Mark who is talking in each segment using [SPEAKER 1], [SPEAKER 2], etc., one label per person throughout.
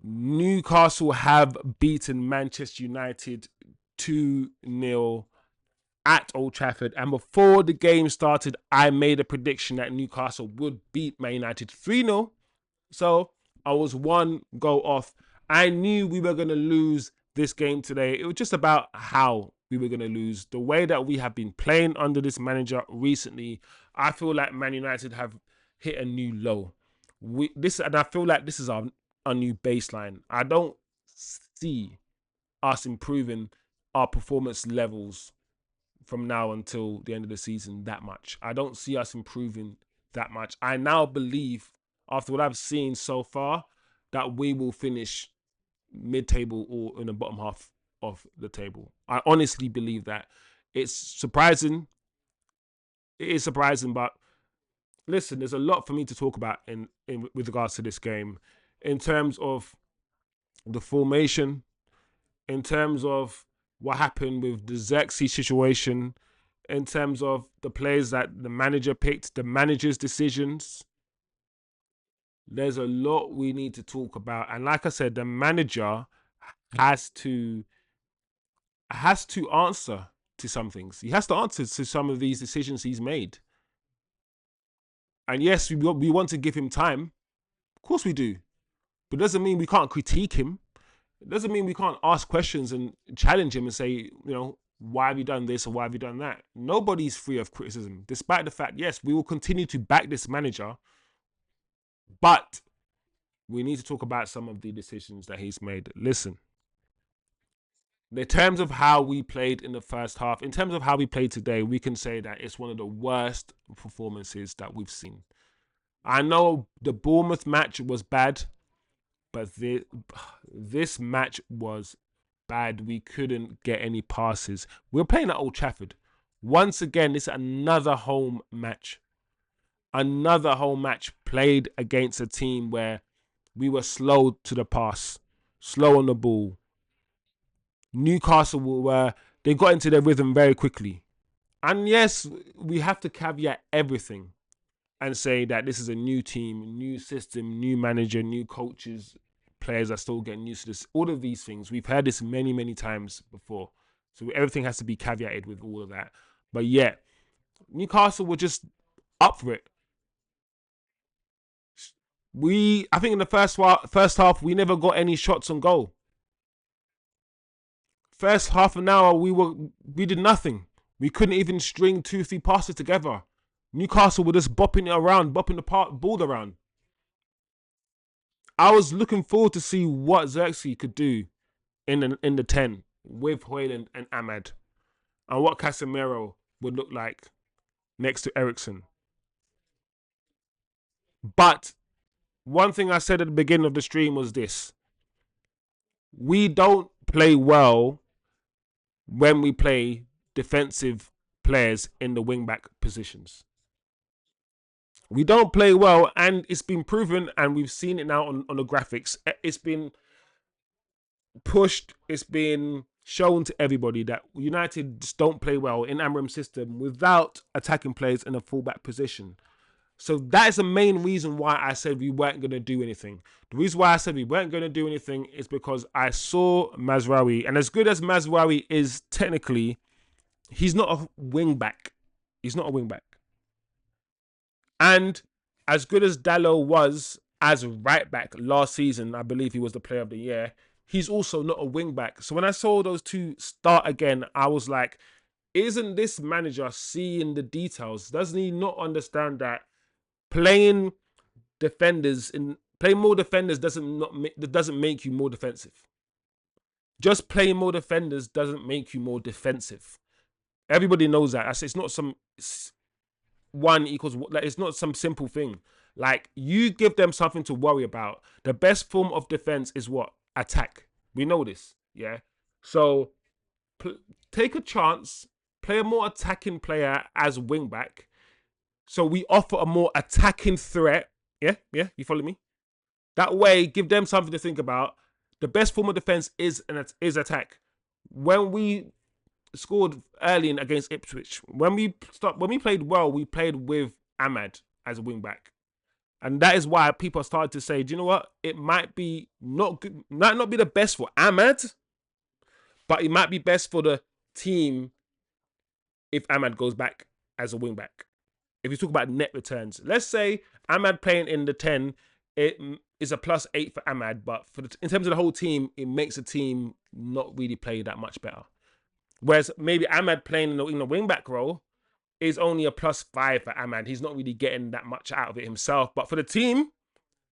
[SPEAKER 1] Newcastle have beaten Manchester United 2-0 at Old Trafford. And before the game started, I made a prediction that Newcastle would beat Man United 3-0. So I was one goal off. I knew we were going to lose this game today. It was just about how we were going to lose. The way that we have been playing under this manager recently, I feel like Man United have hit a new low. And I feel like this is our new baseline. I don't see us improving our performance levels from now until the end of the season that much. I don't see us improving that much. I now believe, after what I've seen so far, that we will finish mid-table or in the bottom half of the table. I honestly believe that. It's surprising. It is surprising, but listen, there's a lot for me to talk about in with regards to this game, in terms of the formation, in terms of what happened with the Zirkzee situation, in terms of the players that the manager picked, the manager's decisions. There's a lot we need to talk about. And like I said, the manager has to answer to some things. He has to answer to some of these decisions he's made. And yes, we want to give him time. Of course we do. But it doesn't mean we can't critique him. It doesn't mean we can't ask questions and challenge him and say, why have you done this or why have you done that? Nobody's free of criticism, despite the fact, yes, we will continue to back this manager, but we need to talk about some of the decisions that he's made. Listen, in terms of how we played in the first half, in terms of how we played today, we can say that it's one of the worst performances that we've seen. I know the Bournemouth match was bad, but this match was bad. We couldn't get any passes. We're playing at Old Trafford. Once again, this is another home match. Another home match played against a team where we were slow to the pass, slow on the ball. Newcastle they got into their rhythm very quickly. And yes, we have to caveat everything and say that this is a new team, new system, new manager, new coaches. Players are still getting used to this. All of these things, we've heard this many, many times before. So everything has to be caveated with all of that. But yeah, Newcastle were just up for it. I think in the first half, we never got any shots on goal. First half an hour, we did nothing. We couldn't even string 2-3 passes together. Newcastle were just bopping it around, bopping the ball around. I was looking forward to see what Zirkzee could do in the 10 with Hojlund and Ahmad, and what CASEMIRO would look like next to Eriksen. But one thing I said at the beginning of the stream was this: we don't play well when we play defensive players in the wing-back positions. We don't play well, and it's been proven, and we've seen it now on the graphics. It's been pushed, it's been shown to everybody that United just don't play well in Amram's system without attacking players in a fullback position. So that is the main reason why I said we weren't going to do anything. The reason why I said we weren't going to do anything is because I saw Mazraoui, and as good as Mazraoui is technically, he's not a wing-back. He's not a wing-back. And as good as Dalot was as right-back last season, I believe he was the player of the year, he's also not a wing-back. So when I saw those two start again, I was like, isn't this manager seeing the details? Doesn't he not understand that playing more defenders doesn't make you more defensive? Just playing more defenders doesn't make you more defensive. Everybody knows that. It's not some one equals, like, it's not some simple thing. Like, you give them something to worry about. The best form of defense is what? Attack. We know this, yeah? So take a chance, play a more attacking player as wing-back, so we offer a more attacking threat. Yeah, you follow me? That way, give them something to think about. The best form of defense is attack. When we scored early against Ipswich, when we played well, we played with Ahmad as a wing back. And that is why people started to say, do you know what? It might be not good, might not be the best for Ahmad, but it might be best for the team if Ahmad goes back as a wing back. If you talk about net returns, let's say Ahmad playing in the 10, it is a +8 for Ahmad, but in terms of the whole team, it makes the team not really play that much better. Whereas maybe Ahmad playing in the wing back role is only a +5 for Ahmad. He's not really getting that much out of it himself, but for the team,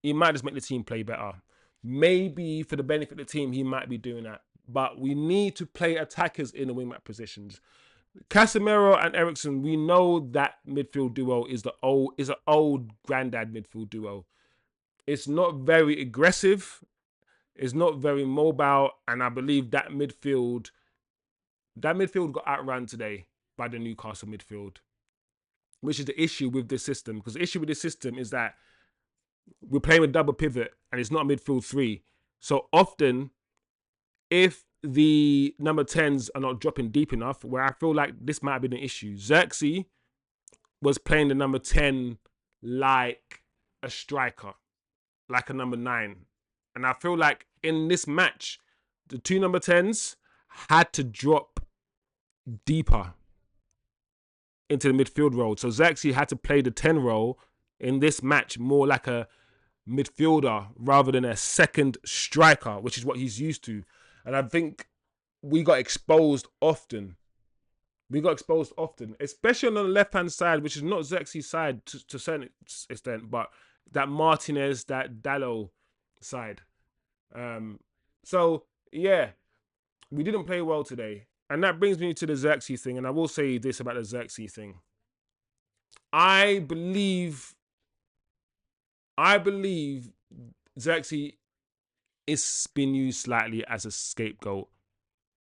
[SPEAKER 1] he might just make the team play better. Maybe for the benefit of the team, he might be doing that. But we need to play attackers in the wingback positions. Casemiro and Eriksen, we know that midfield duo is an old granddad midfield duo. It's not very aggressive. It's not very mobile, and I believe that midfield got outrun today by the Newcastle midfield, which is the issue with this system. Because the issue with this system is that we're playing with double pivot and it's not a midfield 3. So often, if the number 10s are not dropping deep enough, where I feel like this might have been an issue. Zirkzee was playing the number 10 like a striker, like a number 9. And I feel like in this match, the 2 number 10s had to drop deeper into the midfield role. So Zirkzee had to play the 10 role in this match more like a midfielder rather than a second striker, which is what he's used to. And I think we got exposed often. Especially on the left-hand side, which is not Zirkzee's side to a certain extent, but that Martinez, that Dallo side. So, yeah, we didn't play well today. And that brings me to the Zirkzee thing, and I will say this about the Zirkzee thing. I believe Zirkzee is being used slightly as a scapegoat.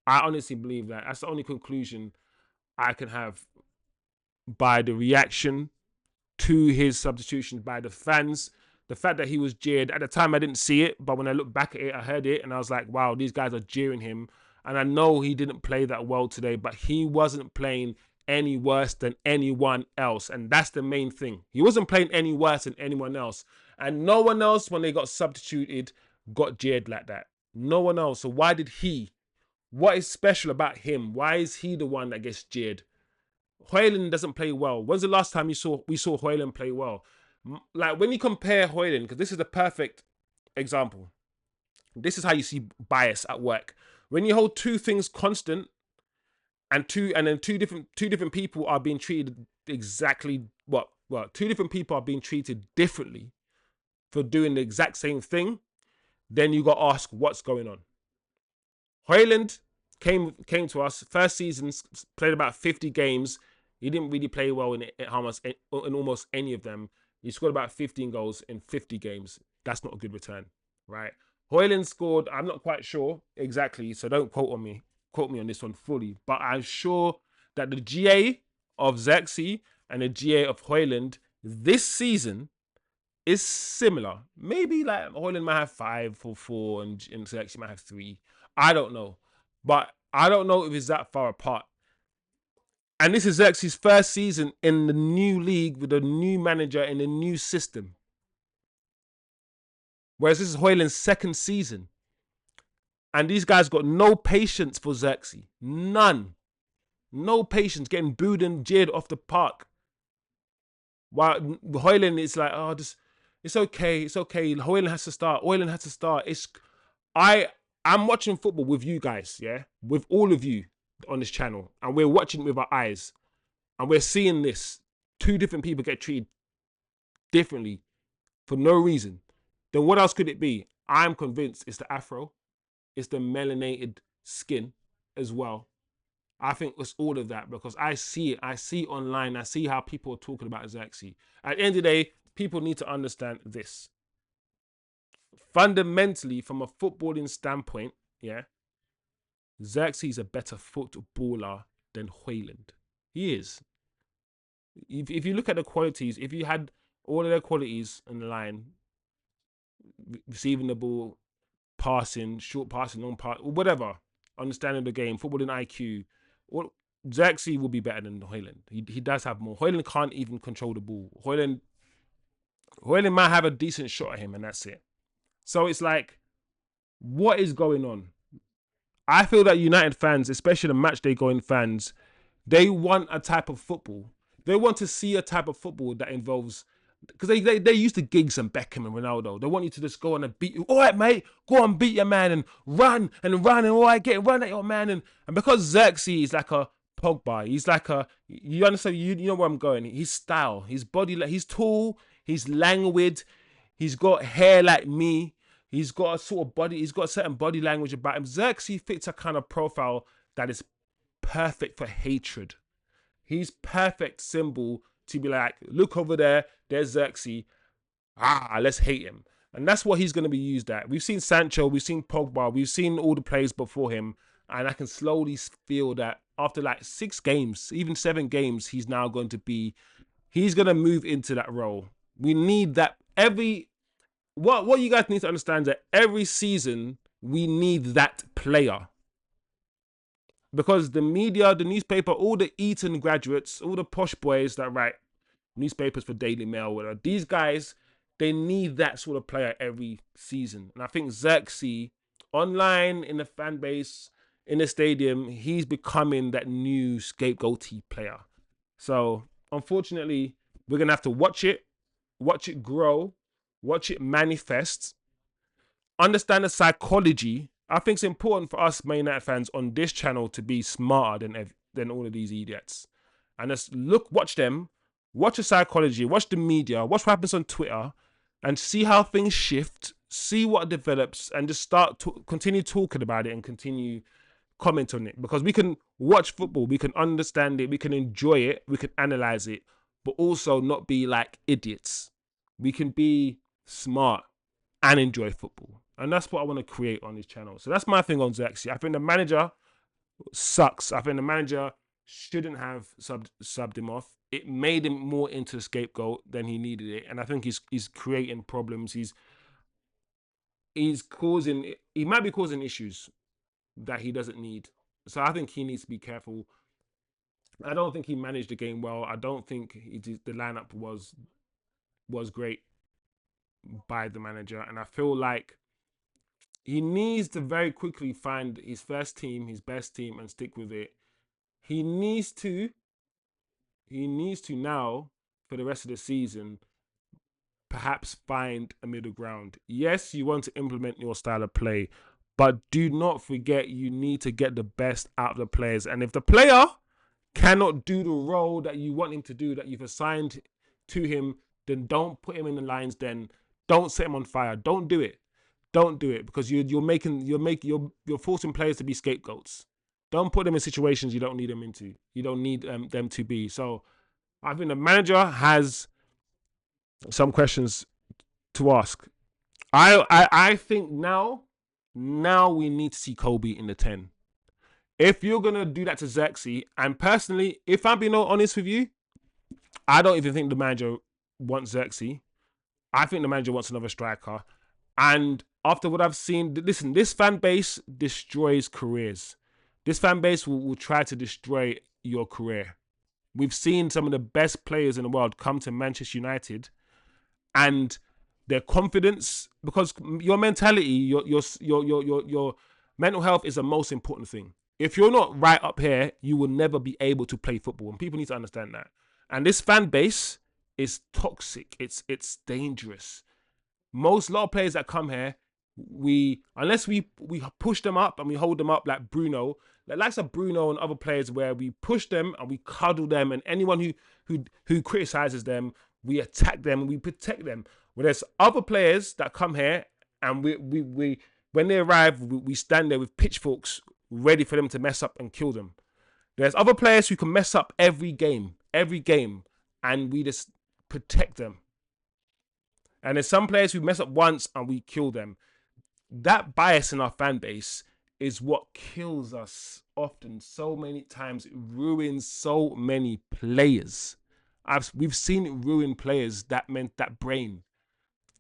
[SPEAKER 1] I honestly believe that. That's the only conclusion I can have by the reaction to his substitution by the fans. The fact that he was jeered. At the time, I didn't see it, but when I look back at it, I heard it, and I was like, wow, these guys are jeering him. And I know he didn't play that well today, but he wasn't playing any worse than anyone else. And that's the main thing. He wasn't playing any worse than anyone else. And no one else, when they got substituted, got jeered like that. No one else. So why did he? What is special about him? Why is he the one that gets jeered? Hojlund doesn't play well. When's the last time we saw Hojlund play well? Like when you compare Hojlund, because this is the perfect example. This is how you see bias at work. When you hold two things constant, and then two different people are being treated exactly two different people are being treated differently for doing the exact same thing, then you got to ask what's going on. Hojlund came to us first season, played about 50 games. He didn't really play well in almost any of them. He scored about 15 goals in 50 games. That's not a good return, right? Hojlund scored, I'm not quite sure exactly, so don't quote me on this one fully, but I'm sure that the GA of Zirkzee and the GA of Hojlund this season is similar. Maybe like Hojlund might have 5 or 4 and Zirkzee might have 3. I don't know. But I don't know if it's that far apart. And this is Zirkzee's first season in the new league with a new manager in a new system. Whereas this is Hojlund's second season. And these guys got no patience for Zirkzee. None. No patience, getting booed and jeered off the park. While Hojlund is like, oh, it's okay. Hojlund has to start. I'm watching football with you guys, yeah? With all of you on this channel. And we're watching it with our eyes. And we're seeing this. 2 different people get treated differently for no reason. Then what else could it be? I'm convinced it's the afro. It's the melanated skin as well. I think it's all of that because I see it. I see it online. I see how people are talking about Zirkzee. At the end of the day, people need to understand this. Fundamentally, from a footballing standpoint, yeah, Zirkzee is a better footballer than Hojlund. He is. If you look at the qualities, if you had all of their qualities in the line, receiving the ball, passing, short passing, long pass, whatever, understanding the game, footballing IQ, Zirkzee will be better than Hojlund. He does have more. Hojlund can't even control the ball. Hojlund, Hojlund might have a decent shot at him, and that's it. So it's like, what is going on? I feel that United fans, especially the match day going fans, they want a type of football. They want to see a type of football that involves, because they used to Giggs and Beckham and Ronaldo. They want you to just go on and beat you. All right, mate, go on, beat your man and run and run and all right, run at your man. And because Zirkzee is like a Pogba, he's like a, you understand, you know where I'm going. His style, his body, he's tall, he's languid, he's got hair like me. He's got a sort of body, he's got a certain body language about him. Zirkzee fits a kind of profile that is perfect for hatred. He's perfect symbol to be like, look over there, there's Zirkzee. Let's hate him. And that's what he's going to be used at. We've seen Sancho, we've seen Pogba, we've seen all the players before him. And I can slowly feel that after like 6 games, even 7 games, he's now going to move into that role. We need that what you guys need to understand is that every season we need that player. Because the media, the newspaper, all the Eton graduates, all the posh boys that write newspapers for Daily Mail, whatever, these guys, they need that sort of player every season. And I think Zirkzee, online, in the fan base, in the stadium, he's becoming that new scapegoaty player. So, unfortunately, we're going to have to watch it grow, watch it manifest, understand the psychology. I think it's important for us Man United fans on this channel to be smarter than all of these idiots. And just watch them, watch the psychology, watch the media, watch what happens on Twitter, and see how things shift, see what develops, and just continue talking about it and continue comment on it. Because we can watch football, we can understand it, we can enjoy it, we can analyze it, but also not be like idiots. We can be smart and enjoy football. And that's what I want to create on this channel. So that's my thing on Zirkzee. I think the manager sucks. I think the manager shouldn't have subbed him off. It made him more into a scapegoat than he needed it. And I think he's creating problems. He might be causing issues that he doesn't need. So I think he needs to be careful. I don't think he managed the game well. I don't think the lineup was great by the manager. And I feel like he needs to very quickly find his first team, his best team, and stick with it. He needs to now, for the rest of the season, perhaps find a middle ground. Yes, you want to implement your style of play, but do not forget you need to get the best out of the players. And if the player cannot do the role that you want him to do, that you've assigned to him, then don't put him in the lines. Then don't set him on fire. Don't do it. Don't do it, because you're forcing players to be scapegoats. Don't put them in situations you don't need them into. You don't need them to be. So I think the manager has some questions to ask. I think now we need to see Kobbie in the 10. If you're gonna do that to Zirkzee, and personally, if I'm being honest with you, I don't even think the manager wants Zirkzee. I think the manager wants another striker. And after what I've seen, listen, this fan base destroys careers. This fan base will try to destroy your career. We've seen some of the best players in the world come to Manchester United, and their confidence, because your mentality, your mental health is the most important thing. If you're not right up here, you will never be able to play football, and people need to understand that. And this fan base is toxic. It's dangerous. A lot of players that come here, unless we push them up and we hold them up like Bruno, the likes of Bruno and other players, where we push them and we cuddle them, and anyone who criticizes them, we attack them and we protect them. When there's other players that come here and we when they arrive, we stand there with pitchforks ready for them to mess up and kill them. There's other players who can mess up every game, and we just protect them. And there's some players who mess up once and we kill them. That bias in our fan base is what kills us often. So many times it ruins so many players. We've seen it ruin players. That meant that brain,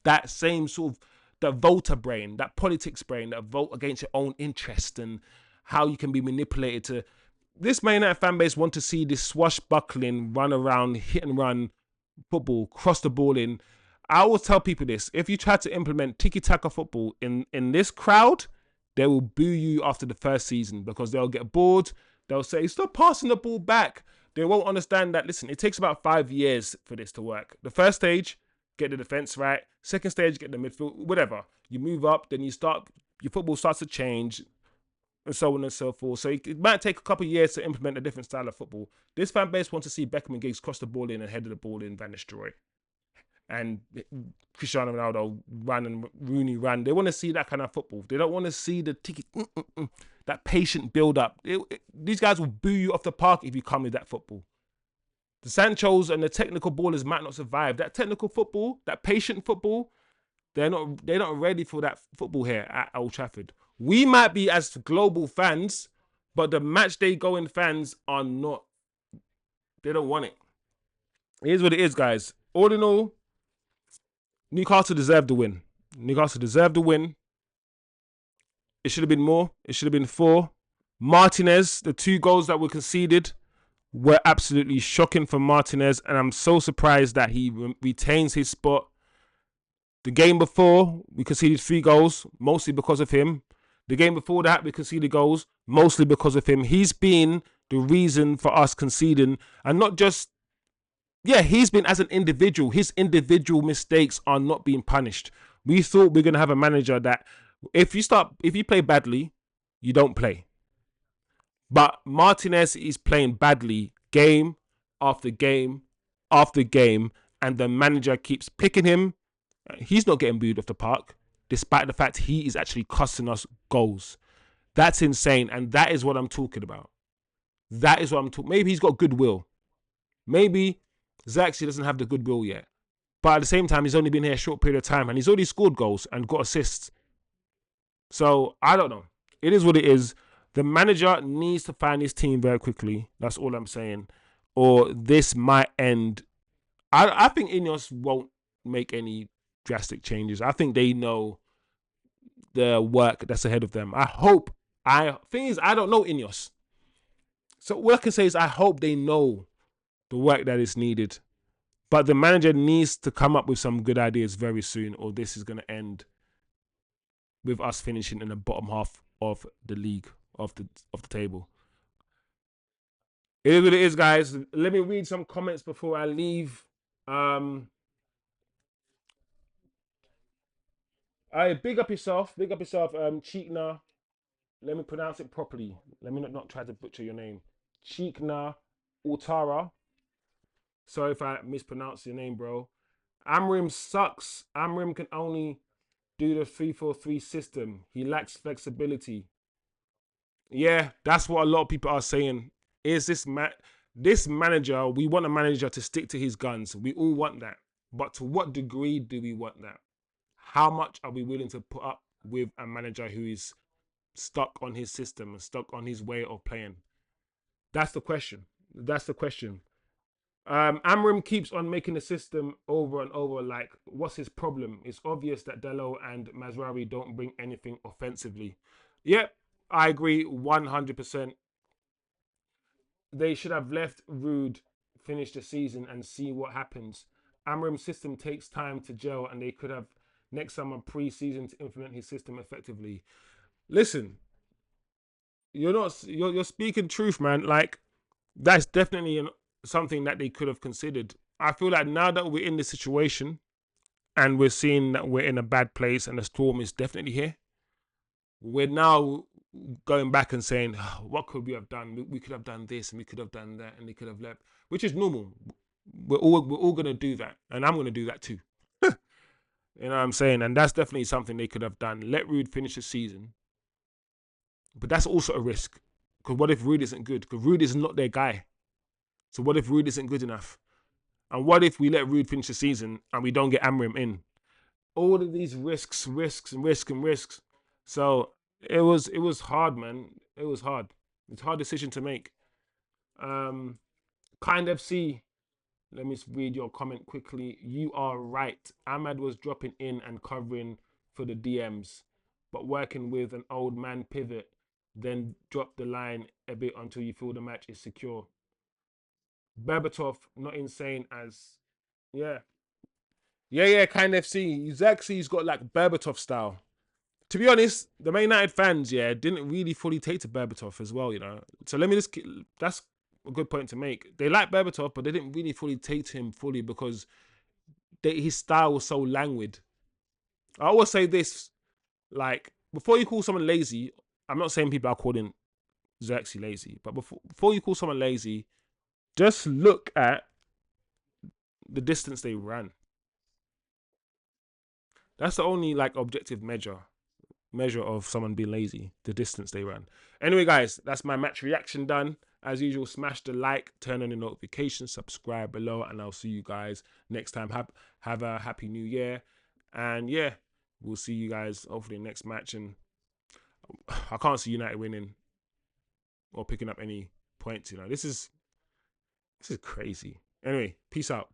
[SPEAKER 1] that same sort of, the voter brain, that politics brain, that vote against your own interest, and how you can be manipulated to. This Man United fan base want to see this swashbuckling, run around, hit and run football, cross the ball in. I always tell people this: if you try to implement tiki-taka football in this crowd, they will boo you after the first season because they'll get bored. They'll say, "Stop passing the ball back." They won't understand that. Listen, it takes about 5 years for this to work. The first stage, get the defense right. Second stage, get the midfield. Whatever. You move up, then you start. Your football starts to change, and so on and so forth. So it might take a couple of years to implement a different style of football. This fan base wants to see Beckham and Giggs cross the ball in and head of the ball in, Van Nistelrooy, and Cristiano Ronaldo ran and Rooney ran. They want to see that kind of football. They don't want to see the ticket, that patient build-up. These guys will boo you off the park if you come with that football. The Sanchos and the technical ballers might not survive. That technical football, that patient football, they're not ready for that football here at Old Trafford. We might be as global fans, but the match day going fans are not. They don't want it. Here's what it is, guys. All in all, Newcastle deserved the win. Newcastle deserved the win. It should have been more. It should have been 4. Martinez, the 2 goals that were conceded were absolutely shocking for Martinez, and I'm so surprised that he retains his spot. The game before, we conceded 3 goals, mostly because of him. The game before that, we conceded goals, mostly because of him. He's been the reason for us conceding, and not just, he's been as an individual. His individual mistakes are not being punished. We thought we are going to have a manager that if you play badly, you don't play. But Martinez is playing badly game after game after game, and the manager keeps picking him. He's not getting booed off the park, despite the fact he is actually costing us goals. That's insane, and that is what I'm talking about. That is what I'm talking. Maybe he's got goodwill. Maybe Zirkzee doesn't have the goodwill yet. But at the same time, he's only been here a short period of time, and he's already scored goals and got assists. So, I don't know. It is what it is. The manager needs to find his team very quickly. That's all I'm saying. Or this might end. I think Ineos won't make any drastic changes. I think they know the work that's ahead of them. I don't know Ineos. So what I can say is I hope they know the work that is needed. But the manager needs to come up with some good ideas very soon, or this is going to end with us finishing in the bottom half of the league, of the table. It is what it is, guys. Let me read some comments before I leave. Big up yourself, Cheekna. Let me pronounce it properly. Let me not try to butcher your name. Cheekna Utara. Sorry if I mispronounce your name, bro. Amrim sucks. Amrim can only do the 3-4-3 system. He lacks flexibility. Yeah, that's what a lot of people are saying. Is this manager, we want a manager to stick to his guns. We all want that. But to what degree do we want that? How much are we willing to put up with a manager who is stuck on his system and stuck on his way of playing? That's the question. Amram keeps on making the system over and over. Like, what's his problem? It's obvious that Dello and Mazraoui don't bring anything offensively. Yep, I agree 100%. They should have left Rude finish the season and see what happens. Amram's system takes time to gel, and they could have next summer pre-season to implement his system effectively. Listen, you're speaking truth, man. Like, that's definitely something that they could have considered. I feel like now that we're in this situation and we're seeing that we're in a bad place and the storm is definitely here, we're now going back and saying, oh, what could we have done? We could have done this and we could have done that and they could have left, which is normal. We're all going to do that, and I'm going to do that too. You know what I'm saying? And that's definitely something they could have done. Let Rude finish the season. But that's also a risk. Because what if Rude isn't good? Because Rude is not their guy. So what if Rude isn't good enough? And what if we let Rude finish the season and we don't get Amram in? All of these risks. So it was hard, man. It was hard. It's a hard decision to make. Kind FC. Let me read your comment quickly. You are right. Ahmad was dropping in and covering for the DMs, but working with an old man pivot, then drop the line a bit until you feel the match is secure. Berbatov, not insane as, yeah. Yeah, kind of see. Zirkzee's got like Berbatov style. To be honest, the Man United fans, yeah, didn't really fully take to Berbatov as well, you know. So let me just, that's a good point to make. They like Berbatov, but they didn't really fully take to him fully because his style was so languid. I always say this, like, before you call someone lazy, I'm not saying people are calling Zirkzee lazy, but before you call someone lazy, just look at the distance they ran. That's the only like objective measure of someone being lazy, the distance they ran. Anyway, guys, that's my match reaction done. As usual, smash the like, turn on the notifications, subscribe below, and I'll see you guys next time. Have a happy new year. And yeah, we'll see you guys hopefully next match. And I can't see United winning or picking up any points. You know, this is crazy. Anyway, peace out.